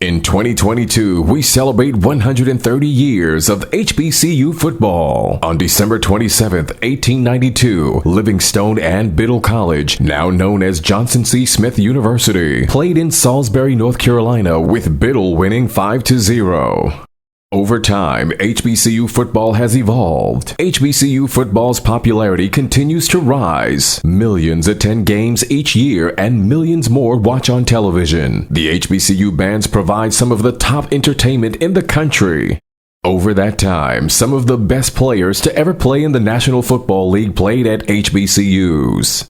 In 2022, we celebrate 130 years of HBCU football. On December 27th, 1892, Livingstone and Biddle College, now known as Johnson C. Smith University, played in Salisbury, North Carolina, with Biddle winning 5-0. Over time, HBCU football has evolved. HBCU football's popularity continues to rise. Millions attend games each year and millions more watch on television. The HBCU bands provide some of the top entertainment in the country. Over that time, some of the best players to ever play in the National Football League played at HBCUs.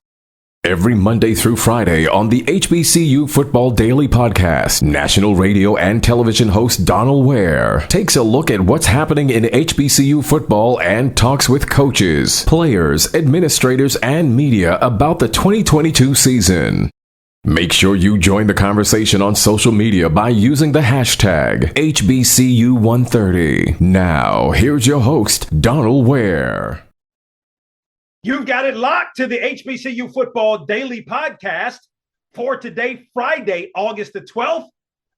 Every Monday through Friday on the HBCU Football Daily Podcast, national radio and television host Donal Ware takes a look at what's happening in HBCU football and talks with coaches, players, administrators, and media about the 2022 season. Make sure you join the conversation on social media by using the hashtag HBCU130. Now, here's your host, Donal Ware. You've got it locked to the HBCU Football Daily Podcast for today, Friday, August the 12th.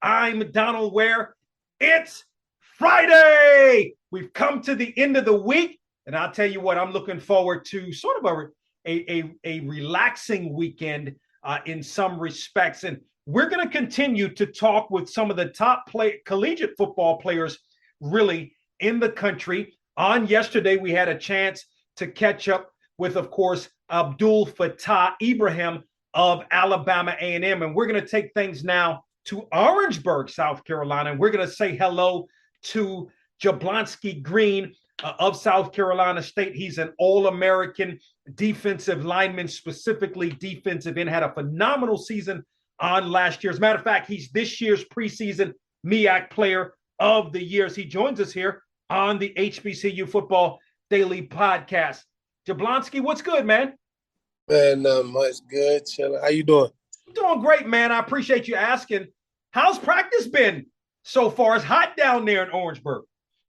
I'm Donal Ware. It's Friday. We've come to the end of the week, and I'll tell you what, I'm looking forward to sort of a relaxing weekend in some respects. And we're going to continue to talk with some of the top collegiate football players really in the country. On yesterday, we had a chance to catch up with, of course, Abdul Fattah Ibrahim of Alabama A&M. And we're going to take things now to Orangeburg, South Carolina. And we're going to say hello to Jeblonski Green of South Carolina State. He's an All-American defensive lineman, specifically defensive end, had a phenomenal season on last year. As a matter of fact, he's this year's preseason MEAC Player of the Year. He joins us here on the HBCU Football Daily Podcast. Jeblonski, what's good, man? Man, not much. Good. Chilling. How you doing? I'm doing great, man. I appreciate you asking. How's practice been so far? It's hot down there in Orangeburg.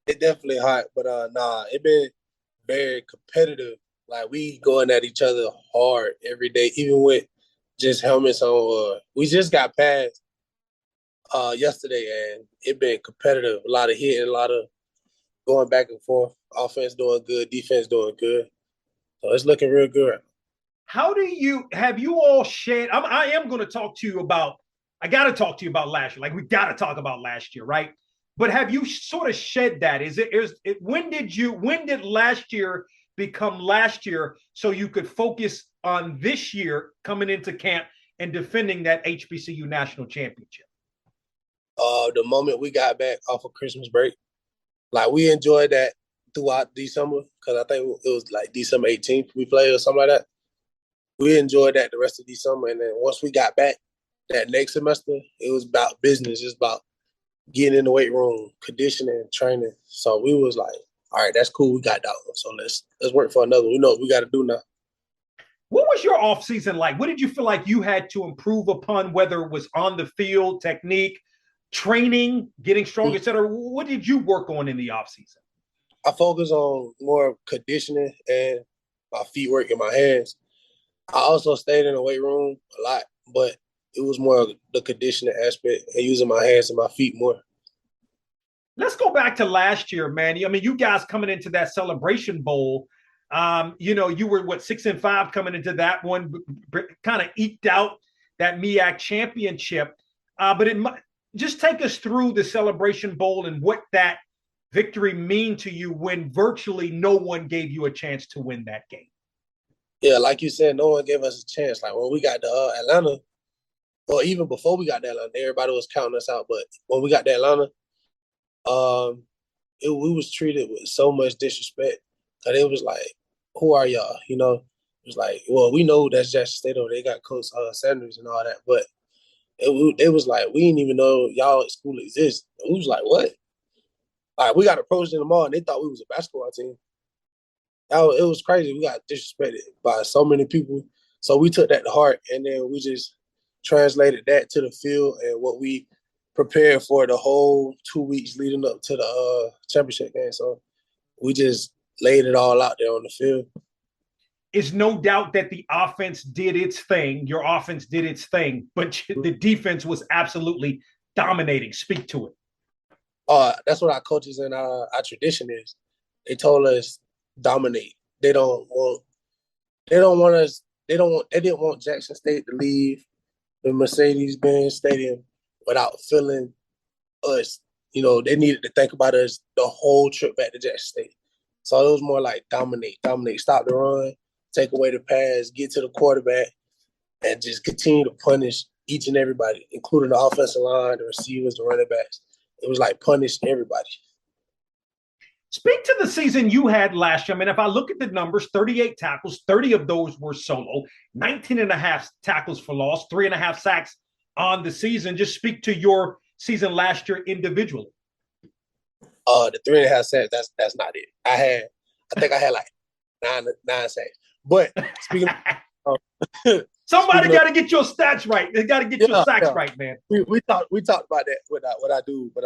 It definitely hot, but it been very competitive. Like, we going at each other hard every day, even with just helmets on. We just got past yesterday, and it been competitive. A lot of hitting, a lot of going back and forth. Offense doing good, defense doing good. So it's looking real good. Have you all shed? I am going to talk to you about. I got to talk to you about last year. Like, we got to talk about last year, right? But have you sort of shed that? When did last year become last year so you could focus on this year coming into camp and defending that HBCU national championship? The moment we got back off of Christmas break, like, we enjoyed that throughout December, because I think it was like December 18th we played or something like that. We enjoyed that the rest of December, and then once we got back that next semester, it was about business. It's about getting in the weight room, conditioning, training. So we was like, all right, that's cool. We got that one. So let's work for another one. We know what we got to do now. What was your off season like? What did you feel like you had to improve upon, whether it was on the field, technique, training, getting stronger, et cetera? What did you work on in the off season? I focus on more conditioning and my feet work and my hands. I also stayed in the weight room a lot, but it was more the conditioning aspect and using my hands and my feet more. Let's go back to last year, man. I mean, you guys coming into that Celebration Bowl, you were 6-5 coming into that one, kind of eked out that MEAC championship. But just take us through the Celebration Bowl and what that victory mean to you when virtually no one gave you a chance to win that game. Yeah, like you said, no one gave us a chance. Like, when we got to Atlanta, or even before we got to Atlanta, everybody was counting us out. But when we got to Atlanta, we was treated with so much disrespect. And it was like, who are y'all? You know, it was like, well, we know that's Jackson State over. They got Coach Sanders and all that. But it was like, we didn't even know y'all at school exist. We was like, what? Like, we got approached in the mall, and they thought we was a basketball team. It was crazy. We got disrespected by so many people. So we took that to heart, and then we just translated that to the field and what we prepared for the whole 2 weeks leading up to the championship game. So we just laid it all out there on the field. It's no doubt that the offense did its thing. Your offense did its thing, but the defense was absolutely dominating? Speak to it. That's what our coaches and our tradition is. They told us dominate. They didn't want Jackson State to leave the Mercedes-Benz Stadium without feeling us. They needed to think about us the whole trip back to Jackson State. So it was more like dominate, stop the run, take away the pass, get to the quarterback, and just continue to punish each and everybody, including the offensive line, the receivers, the running backs. It was like punish everybody. Speak to the season you had last year. I mean, if I look at the numbers, 38 tackles, 30 of those were solo, 19 and a half tackles for loss, 3.5 sacks on the season. Just speak to your season last year individually. The 3.5 sacks, that's not it. I think I had like nine sacks. But speaking of somebody got to get your stats right. They got to get your sacks right, man. We talked about that with what I do, but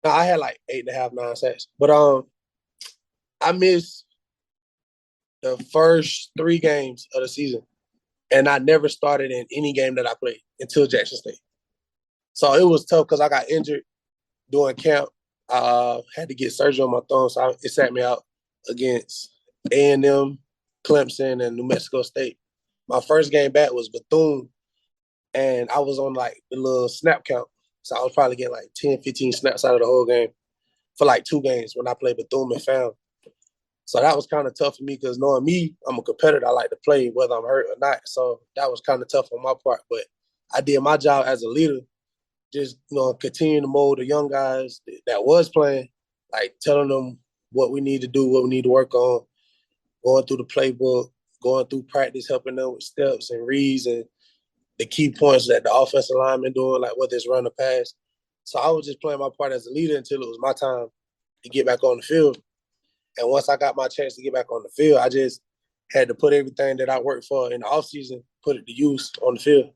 no, I had like 8.5, 9 sacks. But I missed the first 3 games of the season, and I never started in any game that I played until Jackson State. So it was tough because I got injured during camp. Had to get surgery on my thumb, so it sat me out against A&M, Clemson, and New Mexico State. My first game back was Bethune, and I was on like the little snap count. So I was probably getting like 10, 15 snaps out of the whole game for like 2 games when I played Bethune and Found. So that was kind of tough for me because knowing me, I'm a competitor. I like to play whether I'm hurt or not. So that was kind of tough on my part. But I did my job as a leader, just continue to mold the young guys that was playing, like telling them what we need to do, what we need to work on, going through the playbook, going through practice, helping them with steps and reads and the key points that the offensive lineman doing, like whether it's run or pass. So I was just playing my part as a leader until it was my time to get back on the field. And once I got my chance to get back on the field, I just had to put everything that I worked for in the offseason, put it to use on the field.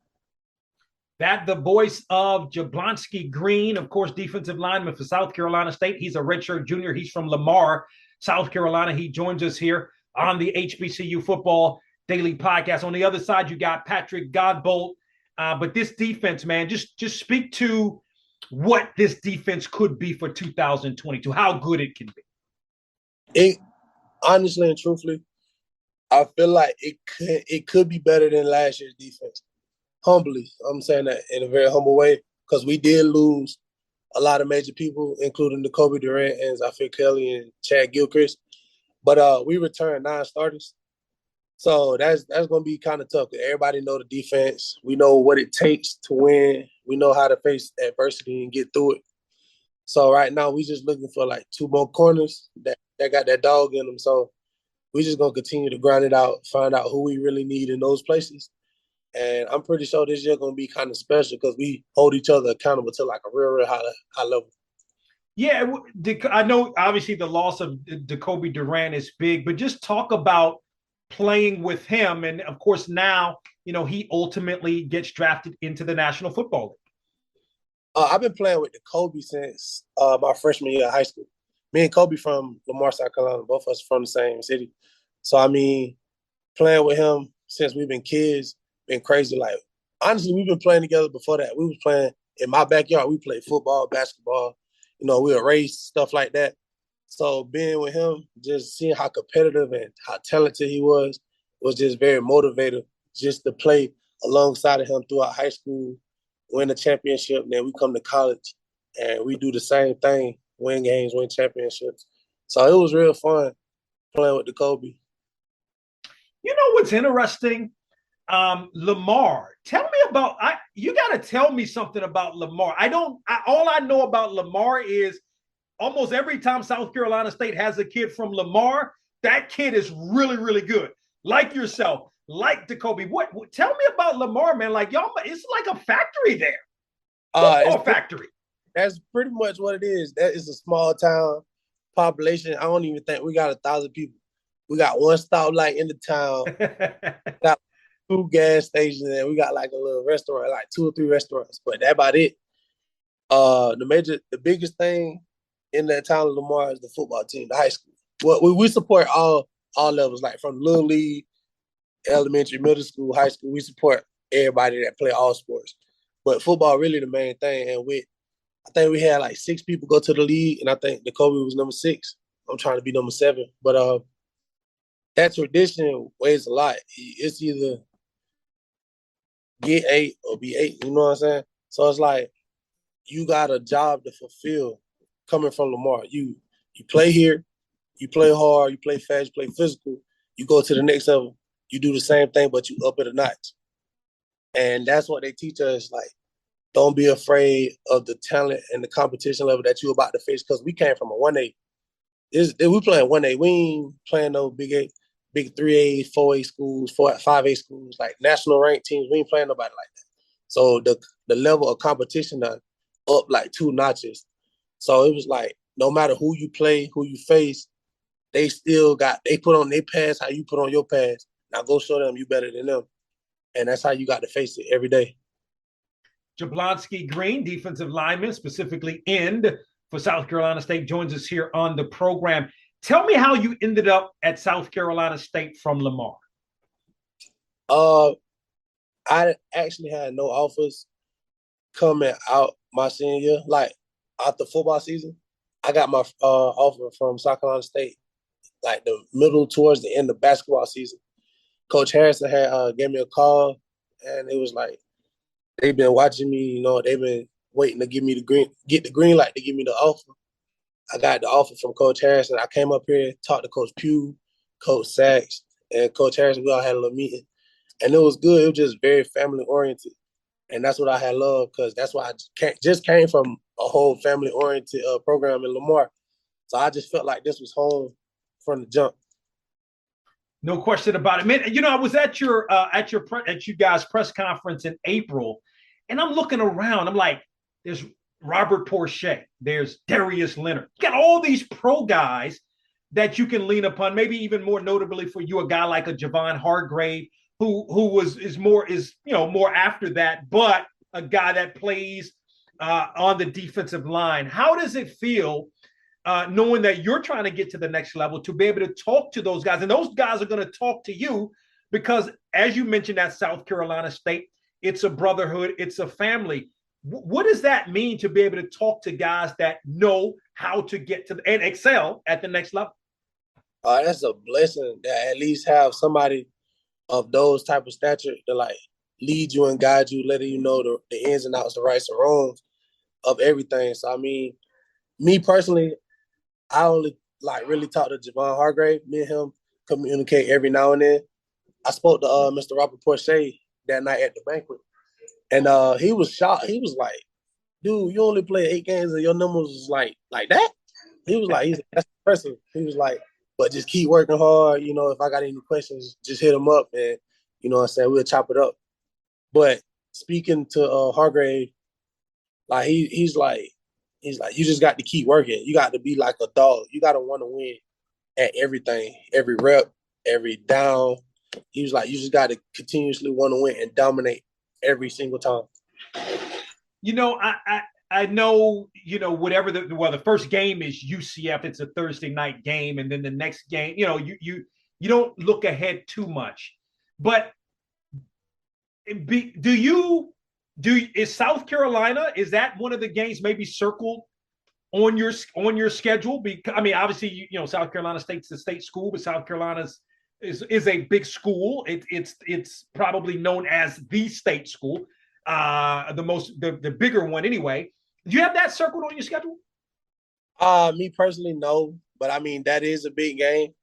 That the voice of Jeblonski Green, of course, defensive lineman for South Carolina State. He's a redshirt junior. He's from Lamar, South Carolina. He joins us here on the HBCU Football Daily Podcast. On the other side, you got Patrick Godbolt. But this defense, man, just speak to what this defense could be for 2022, how good it can be. It honestly and truthfully, I feel like it could be better than last year's defense. Humbly, I'm saying that in a very humble way because we did lose a lot of major people, including Jacoby Durant and Zafir Kelly and Chad Gilchrist. But we returned 9 starters. So that's going to be kind of tough. Everybody know the defense. We know what it takes to win. We know how to face adversity and get through it. So right now we just looking for like 2 more corners that got that dog in them. So we just going to continue to grind it out, find out who we really need in those places. And I'm pretty sure this year going to be kind of special because we hold each other accountable to like a real high level. Yeah, I know obviously the loss of Jacoby Durant is big, but just talk about playing with him. And of course, now, he ultimately gets drafted into the National Football League. I've been playing with Jacoby since my freshman year of high school. Me and Kobe from Lamar, South Carolina, both of us from the same city. So, I mean, playing with him since we've been kids, been crazy. Like, honestly, we've been playing together before that. We was playing in my backyard. We played football, basketball. We were raised, stuff like that. So being with him, just seeing how competitive and how talented he was just very motivating just to play alongside of him throughout high school, win a championship, and then we come to college and we do the same thing, win games, win championships. So it was real fun playing with Jacoby. You know what's interesting? Lamar. Tell me about you got to tell me something about Lamar. All I know about Lamar is almost every time South Carolina State has a kid from Lamar, that kid is really, really good. Like yourself, like Jacoby. Tell me about Lamar, man. Like y'all, it's like a factory there. Football factory. That's pretty much what it is. That is a small town population. I don't even think we got 1,000 people. We got 1 stoplight in the town. Got 2 gas stations, and we got like a little restaurant, like 2 or 3 restaurants. But that's about it. The biggest thing in that town of Lamar is the football team, the high school. Well, we support all levels, like from little league, elementary, middle school, high school. We support everybody that play all sports. But football really the main thing. And I think we had like 6 people go to the league, and I think the Kobe was number 6. I'm trying to be number 7. But that tradition weighs a lot. It's either get 8 or be 8. You know what I'm saying? So it's like you got a job to fulfill coming from Lamar. You play here, you play hard, you play fast, you play physical. You go to the next level, you do the same thing, but you up it a notch. And that's what they teach us. Like, don't be afraid of the talent and the competition level that you're about to face, because we came from a 1A. We playing 1A. We ain't playing no big 3A, 4A schools, 5A schools, like national ranked teams. We ain't playing nobody like that. So the level of competition up like 2 notches. So it was like, no matter who you play, who you face, they put on their pads how you put on your pads. Now go show them you better than them. And that's how you got to face it every day. Jeblonski Green, defensive lineman, specifically end for South Carolina State, joins us here on the program. Tell me how you ended up at South Carolina State from Lamar. I actually had no offers coming out my senior year. Like, after football season, I got my offer from South Carolina State, like the middle towards the end of basketball season. Coach Harrison had gave me a call, and it was like, they've been watching me, you know, they've been waiting to get the green light to give me the offer. I got the offer from Coach Harrison. I came up here, talked to Coach Pugh, Coach Sachs, and Coach Harrison. We all had a little meeting. And it was good. It was just very family-oriented. And that's what I had loved, because that's why I just came from a whole family-oriented program in Lamar. So I just felt like this was home from the jump. No question about it, man. You know, I was at you guys' press conference in April, and I'm looking around. I'm like, there's Robert Porcher, there's Darius Leonard. You got all these pro guys that you can lean upon. Maybe even more notably for you, a guy like a Javon Hargrave, who is more after that, but a guy that plays on the defensive line. How does it feel? Knowing that you're trying to get to the next level, to be able to talk to those guys, and those guys are going to talk to you, because as you mentioned at South Carolina State, it's a brotherhood, it's a family. What does that mean to be able to talk to guys that know how to get to and excel at the next level? That's a blessing that at least have somebody of those type of stature to like lead you and guide you, letting you know the ins and outs, the rights and wrongs of everything. So I mean, me personally, I only like really talk to Javon Hargrave. Me and him communicate every now and then. I spoke to Mr. Robert Porcher that night at the banquet, and he was shocked. He was like, "Dude, you only play 8 games and your numbers was like that?" He was like, "That's impressive." He was like, "But just keep working hard. You know, if I got any questions, just hit him up, and you know what I'm saying, we'll chop it up." But speaking to Hargrave, like he's like, you just got to keep working. You got to be like a dog. You got to want to win at everything, every rep, every down. He was like, you just got to continuously want to win and dominate every single time. You know, I know, you know, whatever the first game is UCF, it's a Thursday night game, and then the next game, you know, you don't look ahead too much. But is South Carolina, is that one of the games maybe circled on your schedule? Because I mean, obviously, you know, South Carolina State's a state school, but South Carolina's is a big school. It's probably known as the state school, the bigger one anyway. Do you have that circled on your schedule? Me personally, no, but I mean that is a big game,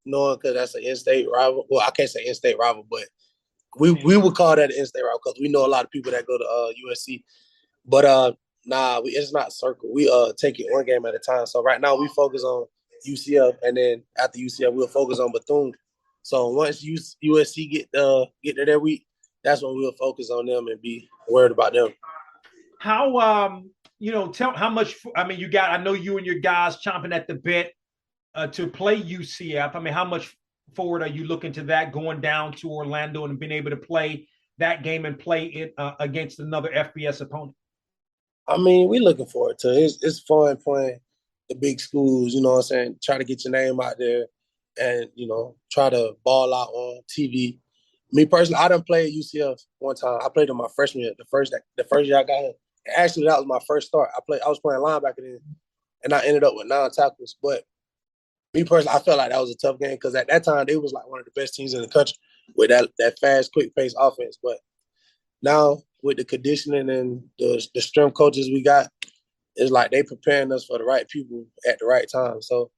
knowing because that's an in-state rival. Well, I can't say in-state rival, but we would call that an in-state rival because we know a lot of people that go to USC. But it's not circle. We take it one game at a time. So right now we focus on UCF, and then after UCF we'll focus on Bethune. So once USC get to their week, that's when we'll focus on them and be worried about them. How tell how much? I mean, I know you and your guys chomping at the bit to play UCF. I mean, how much forward are you looking to that, going down to Orlando and being able to play that game and play it against another FBS opponent? I mean, we're looking forward to it. It's fun playing the big schools, you know what I'm saying? Try to get your name out there and, you know, try to ball out on TV. Me personally, I done played UCF one time. I played in my freshman year, the first year I got here. Actually, that was my first start. I was playing linebacker then, and I ended up with 9 tackles. But me personally, I felt like that was a tough game because at that time they was like one of the best teams in the country with that fast, quick pace offense. But now with the conditioning and the strength coaches we got, it's like they preparing us for the right people at the right time. So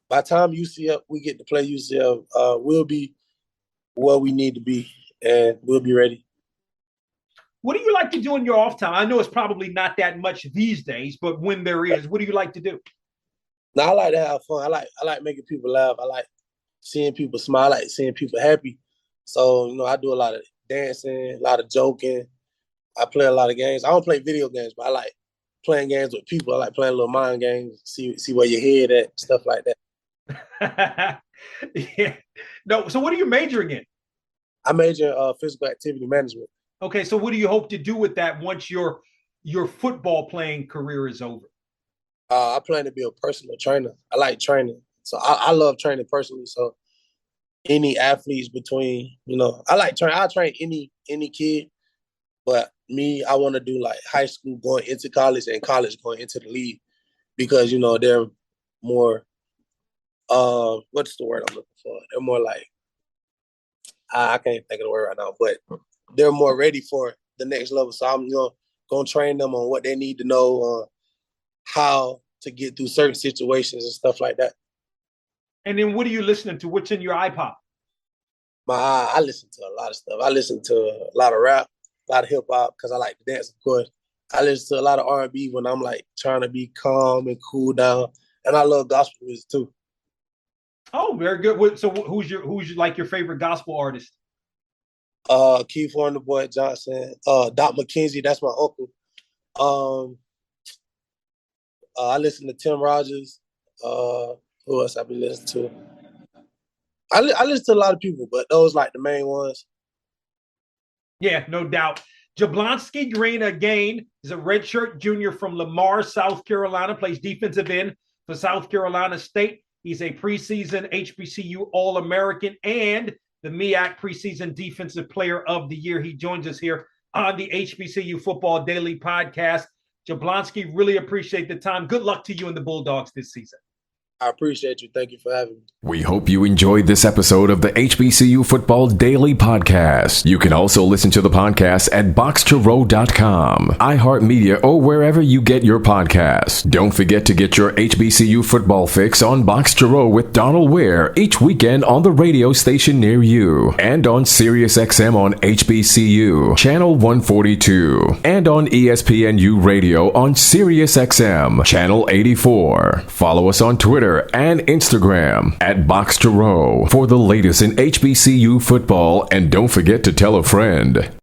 by the time we get to play UCF, we'll be where we need to be, and we'll be ready. What do you like to do in your off time? I know it's probably not that much these days, but when there is, what do you like to do? No, I like to have fun. I like making people laugh. I like seeing people smile. I like seeing people happy. So, I do a lot of dancing, a lot of joking. I play a lot of games. I don't play video games, but I like playing games with people. I like playing little mind games, see where your head at, stuff like that. Yeah. No, so what are you majoring in? I major in physical activity management. Okay, so what do you hope to do with that once your football playing career is over? I plan to be a personal trainer. I like training. So I love training personally. So any athletes between, I like training. I'll train any kid. But me, I want to do like high school going into college and college going into the league because, they're more, what's the word I'm looking for? They're more like, I can't think of the word right now, but they're more ready for the next level. So I'm, going to train them on what they need to know, how to get through certain situations and stuff like that. And then what are you listening to? What's in your iPod? I listen to a lot of stuff. I listen to a lot of rap, a lot of hip hop because I like to dance, of course. I listen to a lot of R&B when I'm like trying to be calm and cool down, and I love gospel music too. Oh, very good. So who's your favorite gospel artist? Keith Wonderboy Johnson, Doc McKenzie, that's my uncle. I listen to Tim Rogers. Who else I be listening to? I listen to a lot of people, but those like the main ones. Yeah, no doubt. Jeblonski Green, again, is a redshirt junior from Lamar, South Carolina, plays defensive end for South Carolina State. He's a preseason HBCU All-American and the MEAC Preseason Defensive Player of the Year. He joins us here on the HBCU Football Daily Podcast. Jeblonski, really appreciate the time. Good luck to you and the Bulldogs this season. I appreciate you. Thank you for having me. We hope you enjoyed this episode of the HBCU Football Daily Podcast. You can also listen to the podcast at BOXTOROW.com, iHeartMedia, or wherever you get your podcasts. Don't forget to get your HBCU football fix on BOXTOROW with Donal Ware each weekend on the radio station near you, and on SiriusXM on HBCU, Channel 142, and on ESPNU Radio on SiriusXM, Channel 84. Follow us on Twitter and Instagram at BOXTOROW for the latest in HBCU football, and don't forget to tell a friend.